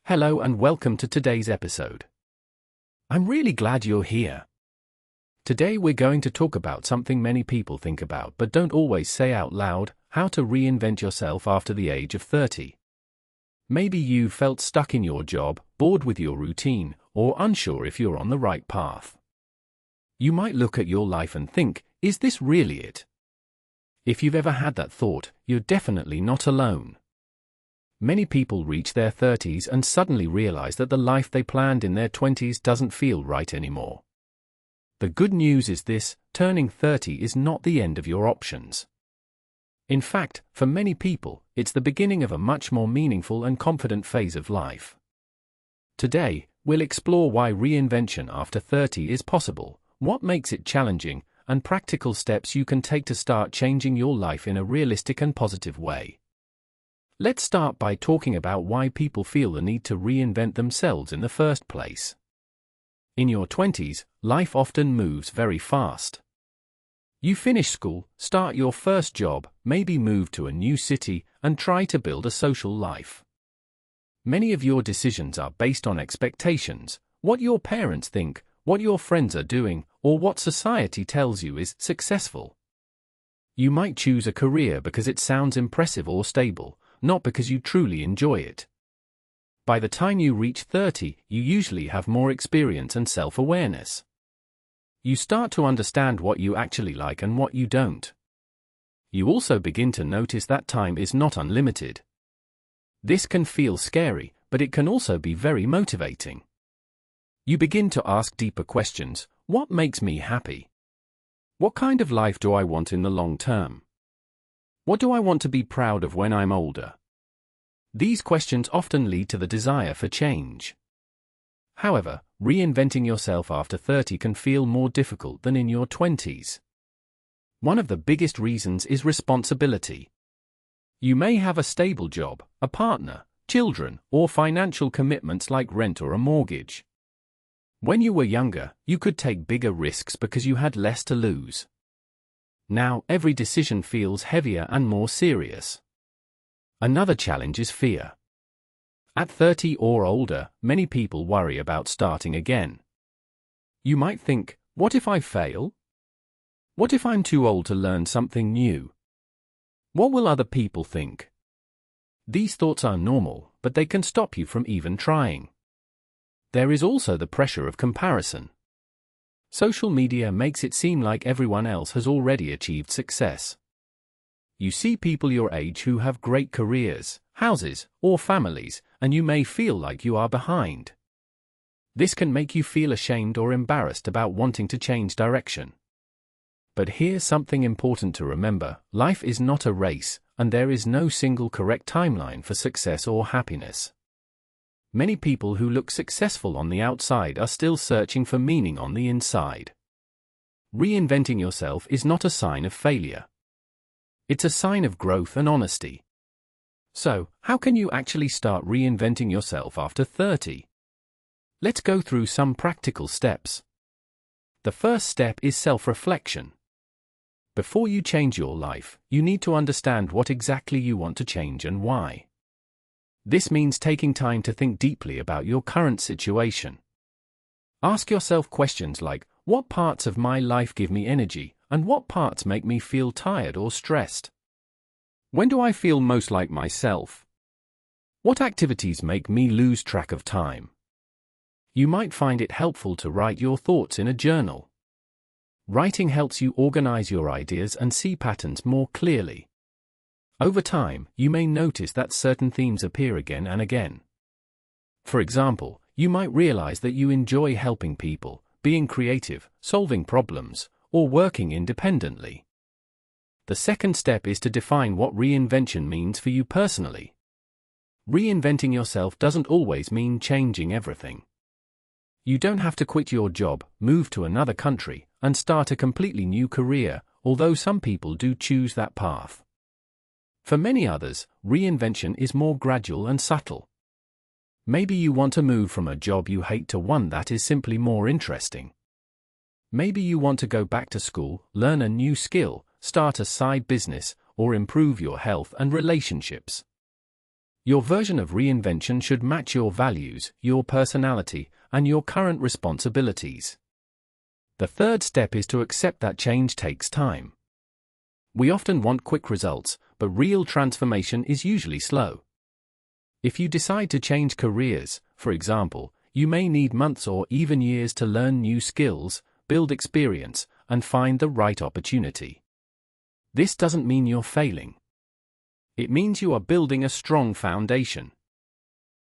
Hello and welcome to today's episode. I'm really glad you're here. Today we're going to talk about something many people think about but don't always say out loud: how to reinvent yourself after the age of 30. Maybe you felt stuck in your job, bored with your routine, or unsure if you're on the right path. You might look at your life and think, is this really it? If you've ever had that thought, you're definitely not alone. Many people reach their 30s and suddenly realize that the life they planned in their 20s doesn't feel right anymore. The good news is this: turning 30 is not the end of your options. In fact, for many people, it's the beginning of a much more meaningful and confident phase of life. Today, we'll explore why reinvention after 30 is possible, what makes it challenging, and practical steps you can take to start changing your life in a realistic and positive way. Let's start by talking about why people feel the need to reinvent themselves in the first place. In your 20s, life often moves very fast. You finish school, start your first job, maybe move to a new city, and try to build a social life. Many of your decisions are based on expectations: what your parents think, what your friends are doing, or what society tells you is successful. You might choose a career because it sounds impressive or stable, not because you truly enjoy it. By the time you reach 30, you usually have more experience and self-awareness. You start to understand what you actually like and what you don't. You also begin to notice that time is not unlimited. This can feel scary, but it can also be very motivating. You begin to ask deeper questions: what makes me happy? What kind of life do I want in the long term? What do I want to be proud of when I'm older? These questions often lead to the desire for change. However, reinventing yourself after 30 can feel more difficult than in your 20s. One of the biggest reasons is responsibility. You may have a stable job, a partner, children, or financial commitments like rent or a mortgage. When you were younger, you could take bigger risks because you had less to lose. Now, every decision feels heavier and more serious. Another challenge is fear. At 30 or older, many people worry about starting again. You might think, what if I fail? What if I'm too old to learn something new? What will other people think? These thoughts are normal, but they can stop you from even trying. There is also the pressure of comparison. Social media makes it seem like everyone else has already achieved success. You see people your age who have great careers, houses, or families, and you may feel like you are behind. This can make you feel ashamed or embarrassed about wanting to change direction. But here's something important to remember: life is not a race, and there is no single correct timeline for success or happiness. Many people who look successful on the outside are still searching for meaning on the inside. Reinventing yourself is not a sign of failure. It's a sign of growth and honesty. So, how can you actually start reinventing yourself after 30? Let's go through some practical steps. The first step is self-reflection. Before you change your life, you need to understand what exactly you want to change and why. This means taking time to think deeply about your current situation. Ask yourself questions like, what parts of my life give me energy, and what parts make me feel tired or stressed? When do I feel most like myself? What activities make me lose track of time? You might find it helpful to write your thoughts in a journal. Writing helps you organize your ideas and see patterns more clearly. Over time, you may notice that certain themes appear again and again. For example, you might realize that you enjoy helping people, being creative, solving problems, or working independently. The second step is to define what reinvention means for you personally. Reinventing yourself doesn't always mean changing everything. You don't have to quit your job, move to another country, and start a completely new career, although some people do choose that path. For many others, reinvention is more gradual and subtle. Maybe you want to move from a job you hate to one that is simply more interesting. Maybe you want to go back to school, learn a new skill, start a side business, or improve your health and relationships. Your version of reinvention should match your values, your personality, and your current responsibilities. The third step is to accept that change takes time. We often want quick results, but real transformation is usually slow. If you decide to change careers, for example, you may need months or even years to learn new skills, build experience, and find the right opportunity. This doesn't mean you're failing. It means you are building a strong foundation.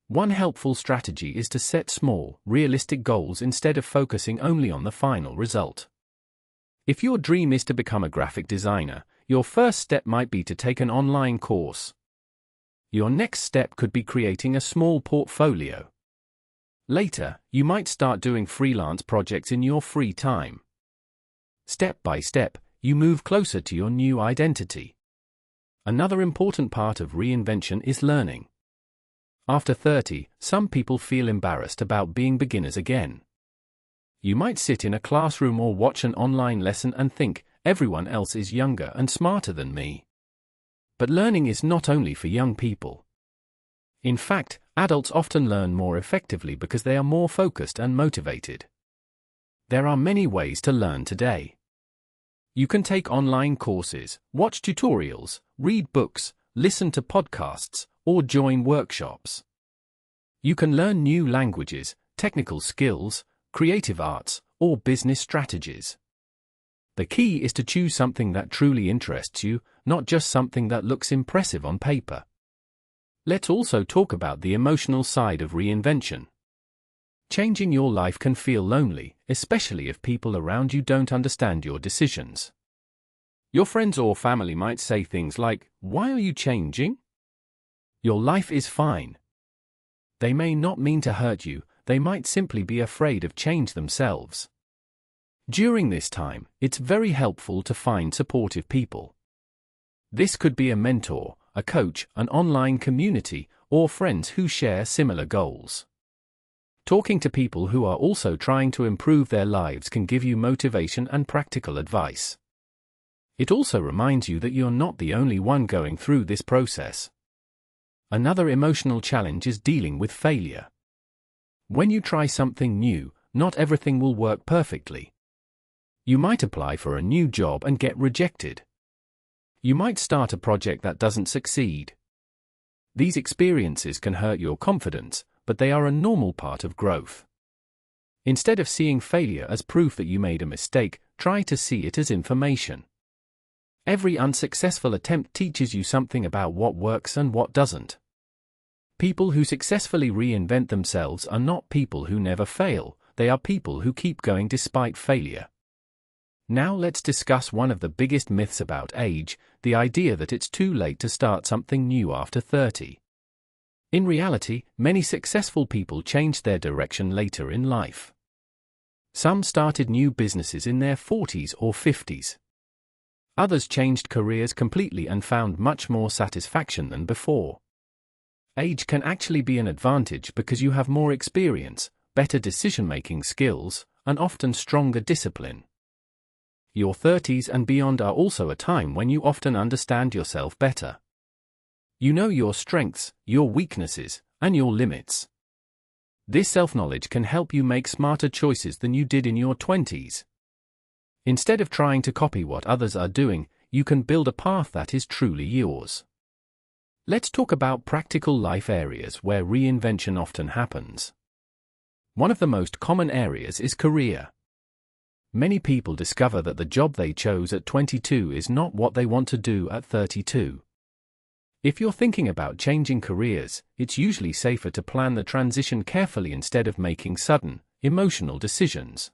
One helpful strategy is to set small, realistic goals instead of focusing only on the final result. If your dream is to become a graphic designer, your first step might be to take an online course. Your next step could be creating a small portfolio. Later, you might start doing freelance projects in your free time. Step by step, you move closer to your new identity. Another important part of reinvention is learning. After 30, some people feel embarrassed about being beginners again. You might sit in a classroom or watch an online lesson and think, everyone else is younger and smarter than me. But learning is not only for young people. In fact, adults often learn more effectively because they are more focused and motivated. There are many ways to learn today. You can take online courses, watch tutorials, read books, listen to podcasts, or join workshops. You can learn new languages, technical skills, creative arts, or business strategies. The key is to choose something that truly interests you, not just something that looks impressive on paper. Let's also talk about the emotional side of reinvention. Changing your life can feel lonely, especially if people around you don't understand your decisions. Your friends or family might say things like, "Why are you changing? Your life is fine." They may not mean to hurt you, they might simply be afraid of change themselves. During this time, it's very helpful to find supportive people. This could be a mentor, a coach, an online community, or friends who share similar goals. Talking to people who are also trying to improve their lives can give you motivation and practical advice. It also reminds you that you're not the only one going through this process. Another emotional challenge is dealing with failure. When you try something new, not everything will work perfectly. You might apply for a new job and get rejected. You might start a project that doesn't succeed. These experiences can hurt your confidence, but they are a normal part of growth. Instead of seeing failure as proof that you made a mistake, try to see it as information. Every unsuccessful attempt teaches you something about what works and what doesn't. People who successfully reinvent themselves are not people who never fail, they are people who keep going despite failure. Now let's discuss one of the biggest myths about age, the idea that it's too late to start something new after 30. In reality, many successful people changed their direction later in life. Some started new businesses in their 40s or 50s. Others changed careers completely and found much more satisfaction than before. Age can actually be an advantage because you have more experience, better decision-making skills, and often stronger discipline. Your 30s and beyond are also a time when you often understand yourself better. You know your strengths, your weaknesses, and your limits. This self-knowledge can help you make smarter choices than you did in your 20s. Instead of trying to copy what others are doing, you can build a path that is truly yours. Let's talk about practical life areas where reinvention often happens. One of the most common areas is career. Many people discover that the job they chose at 22 is not what they want to do at 32. If you're thinking about changing careers, it's usually safer to plan the transition carefully instead of making sudden, emotional decisions.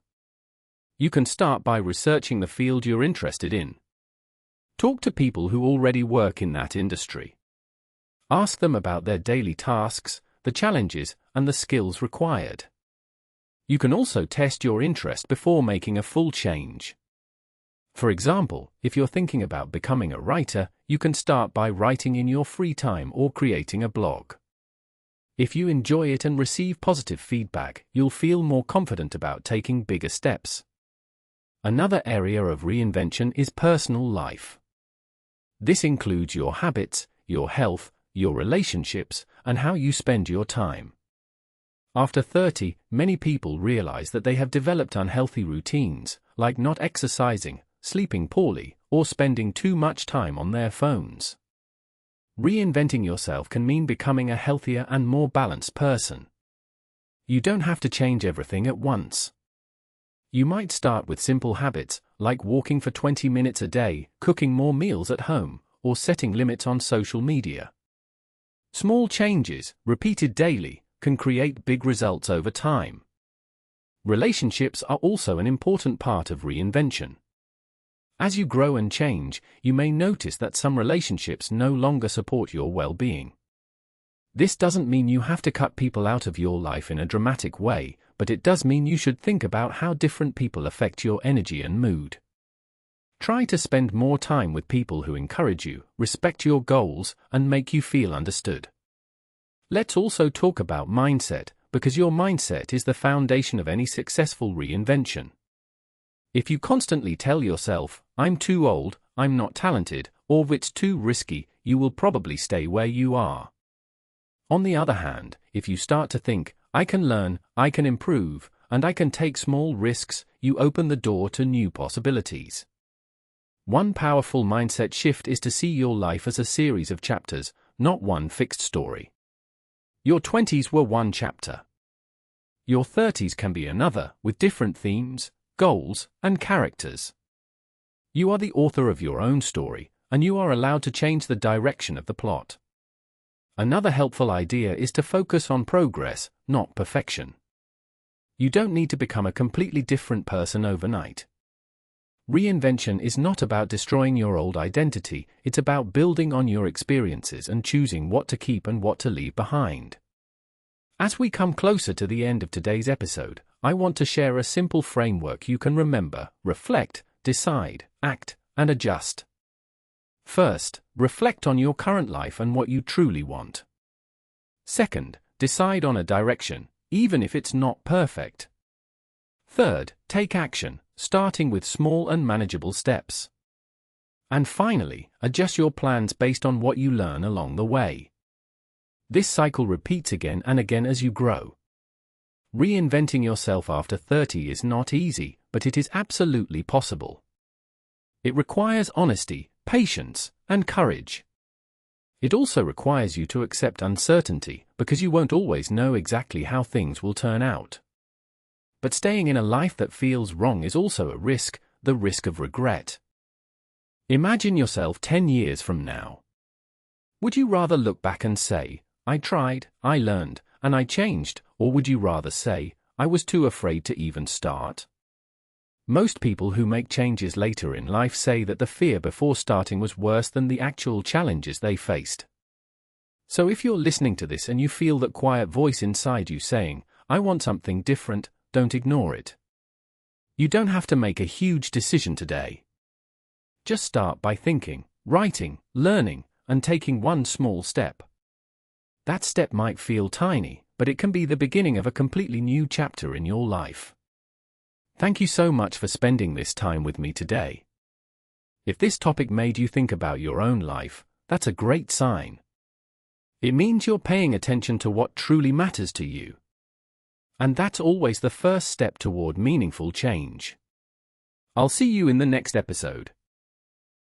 You can start by researching the field you're interested in. Talk to people who already work in that industry. Ask them about their daily tasks, the challenges, and the skills required. You can also test your interest before making a full change. For example, if you're thinking about becoming a writer, you can start by writing in your free time or creating a blog. If you enjoy it and receive positive feedback, you'll feel more confident about taking bigger steps. Another area of reinvention is personal life. This includes your habits, your health, your relationships, and how you spend your time. After 30, many people realize that they have developed unhealthy routines, like not exercising, sleeping poorly, or spending too much time on their phones. Reinventing yourself can mean becoming a healthier and more balanced person. You don't have to change everything at once. You might start with simple habits, like walking for 20 minutes a day, cooking more meals at home, or setting limits on social media. Small changes, repeated daily, can create big results over time. Relationships are also an important part of reinvention. As you grow and change, you may notice that some relationships no longer support your well-being. This doesn't mean you have to cut people out of your life in a dramatic way, but it does mean you should think about how different people affect your energy and mood. Try to spend more time with people who encourage you, respect your goals, and make you feel understood. Let's also talk about mindset, because your mindset is the foundation of any successful reinvention. If you constantly tell yourself, "I'm too old, I'm not talented," or "it's too risky," you will probably stay where you are. On the other hand, if you start to think, "I can learn, I can improve, and I can take small risks," you open the door to new possibilities. One powerful mindset shift is to see your life as a series of chapters, not one fixed story. Your 20s were one chapter. Your 30s can be another, with different themes, goals, and characters. You are the author of your own story, and you are allowed to change the direction of the plot. Another helpful idea is to focus on progress, not perfection. You don't need to become a completely different person overnight. Reinvention is not about destroying your old identity, it's about building on your experiences and choosing what to keep and what to leave behind. As we come closer to the end of today's episode, I want to share a simple framework you can remember: reflect, decide, act, and adjust. First, reflect on your current life and what you truly want. Second, decide on a direction, even if it's not perfect. Third, take action, starting with small and manageable steps. And finally, adjust your plans based on what you learn along the way. This cycle repeats again and again as you grow. Reinventing yourself after 30 is not easy, but it is absolutely possible. It requires honesty, patience, and courage. It also requires you to accept uncertainty, because you won't always know exactly how things will turn out. But staying in a life that feels wrong is also a risk, the risk of regret. Imagine yourself 10 years from now. Would you rather look back and say, "I tried, I learned, and I changed," or would you rather say, "I was too afraid to even start"? Most people who make changes later in life say that the fear before starting was worse than the actual challenges they faced. So if you're listening to this and you feel that quiet voice inside you saying, "I want something different," don't ignore it. You don't have to make a huge decision today. Just start by thinking, writing, learning, and taking one small step. That step might feel tiny, but it can be the beginning of a completely new chapter in your life. Thank you so much for spending this time with me today. If this topic made you think about your own life, that's a great sign. It means you're paying attention to what truly matters to you. And that's always the first step toward meaningful change. I'll see you in the next episode.